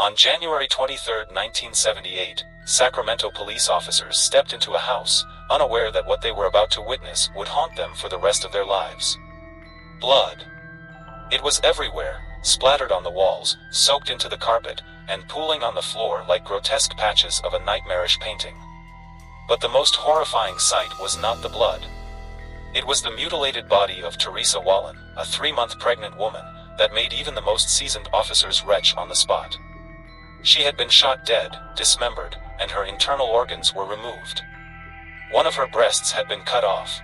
On January 23, 1978, Sacramento police officers stepped into a house, unaware that what they were about to witness would haunt them for the rest of their lives. Blood. It was everywhere, splattered on the walls, soaked into the carpet, and pooling on the floor like grotesque patches of a nightmarish painting. But the most horrifying sight was not the blood. It was the mutilated body of Teresa Wallen, a 3-month pregnant woman, that made even the most seasoned officers retch on the spot. She had been shot dead, dismembered, and her internal organs were removed. One of her breasts had been cut off.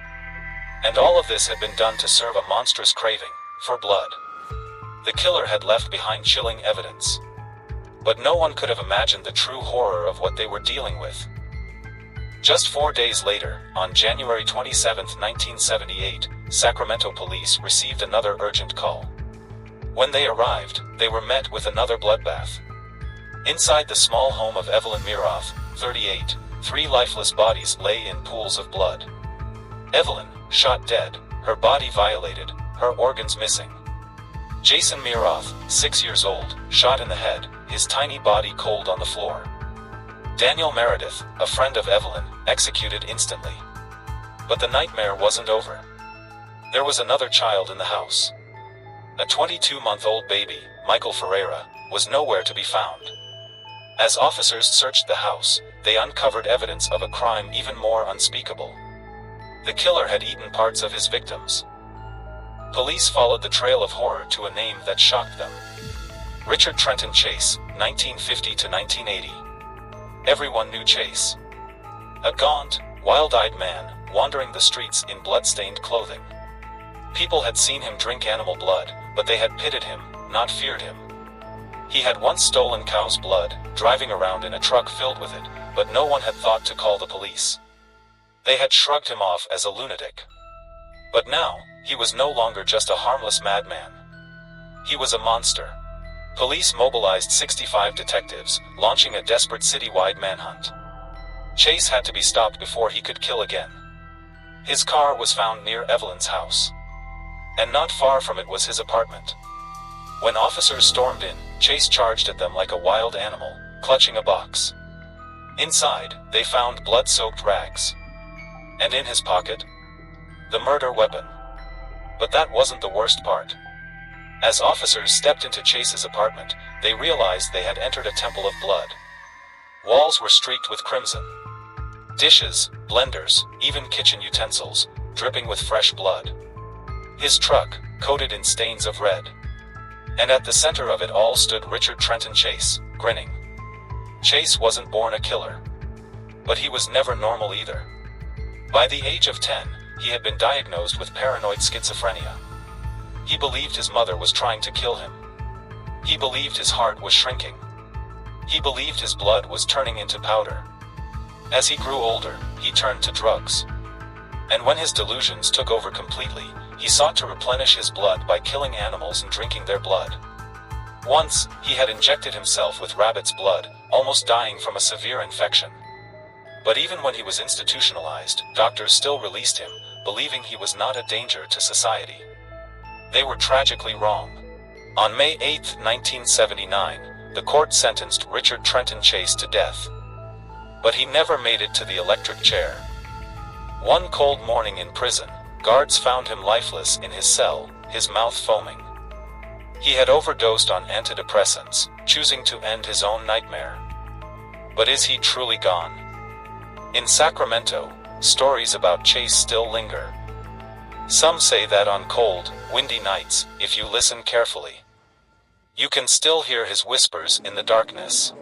And all of this had been done to serve a monstrous craving for blood. The killer had left behind chilling evidence. But no one could have imagined the true horror of what they were dealing with. Just 4 days later, on January 27, 1978, Sacramento police received another urgent call. When they arrived, they were met with another bloodbath. Inside the small home of Evelyn Miroth, 38, 3 lifeless bodies lay in pools of blood. Evelyn, shot dead, her body violated, her organs missing. Jason Miroth, 6 years old, shot in the head, his tiny body cold on the floor. Daniel Meredith, a friend of Evelyn, executed instantly. But the nightmare wasn't over. There was another child in the house. A 22-month-old baby, Michael Ferreira, was nowhere to be found. As officers searched the house, they uncovered evidence of a crime even more unspeakable. The killer had eaten parts of his victims. Police followed the trail of horror to a name that shocked them. Richard Trenton Chase, 1950 to 1980. Everyone knew Chase. A gaunt, wild-eyed man, wandering the streets in blood-stained clothing. People had seen him drink animal blood, but they had pitied him, not feared him. He had once stolen cow's blood, driving around in a truck filled with it, but no one had thought to call the police. They had shrugged him off as a lunatic. But now, he was no longer just a harmless madman. He was a monster. Police mobilized 65 detectives, launching a desperate citywide manhunt. Chase had to be stopped before he could kill again. His car was found near Evelyn's house. And not far from it was his apartment. When officers stormed in, Chase charged at them like a wild animal, clutching a box. Inside, they found blood-soaked rags. And in his pocket, the murder weapon. But that wasn't the worst part. As officers stepped into Chase's apartment, they realized they had entered a temple of blood. Walls were streaked with crimson. Dishes, blenders, even kitchen utensils, dripping with fresh blood. His truck, coated in stains of red. And at the center of it all stood Richard Trenton Chase, grinning. Chase wasn't born a killer. But he was never normal either. By the age of 10, he had been diagnosed with paranoid schizophrenia. He believed his mother was trying to kill him. He believed his heart was shrinking. He believed his blood was turning into powder. As he grew older, he turned to drugs. And when his delusions took over completely, he sought to replenish his blood by killing animals and drinking their blood. Once, he had injected himself with rabbit's blood, almost dying from a severe infection. But even when he was institutionalized, doctors still released him, believing he was not a danger to society. They were tragically wrong. On May 8, 1979, the court sentenced Richard Trenton Chase to death. But he never made it to the electric chair. One cold morning in prison, guards found him lifeless in his cell, his mouth foaming. He had overdosed on antidepressants, choosing to end his own nightmare. But is he truly gone? In Sacramento, stories about Chase still linger. Some say that on cold, windy nights, if you listen carefully, you can still hear his whispers in the darkness.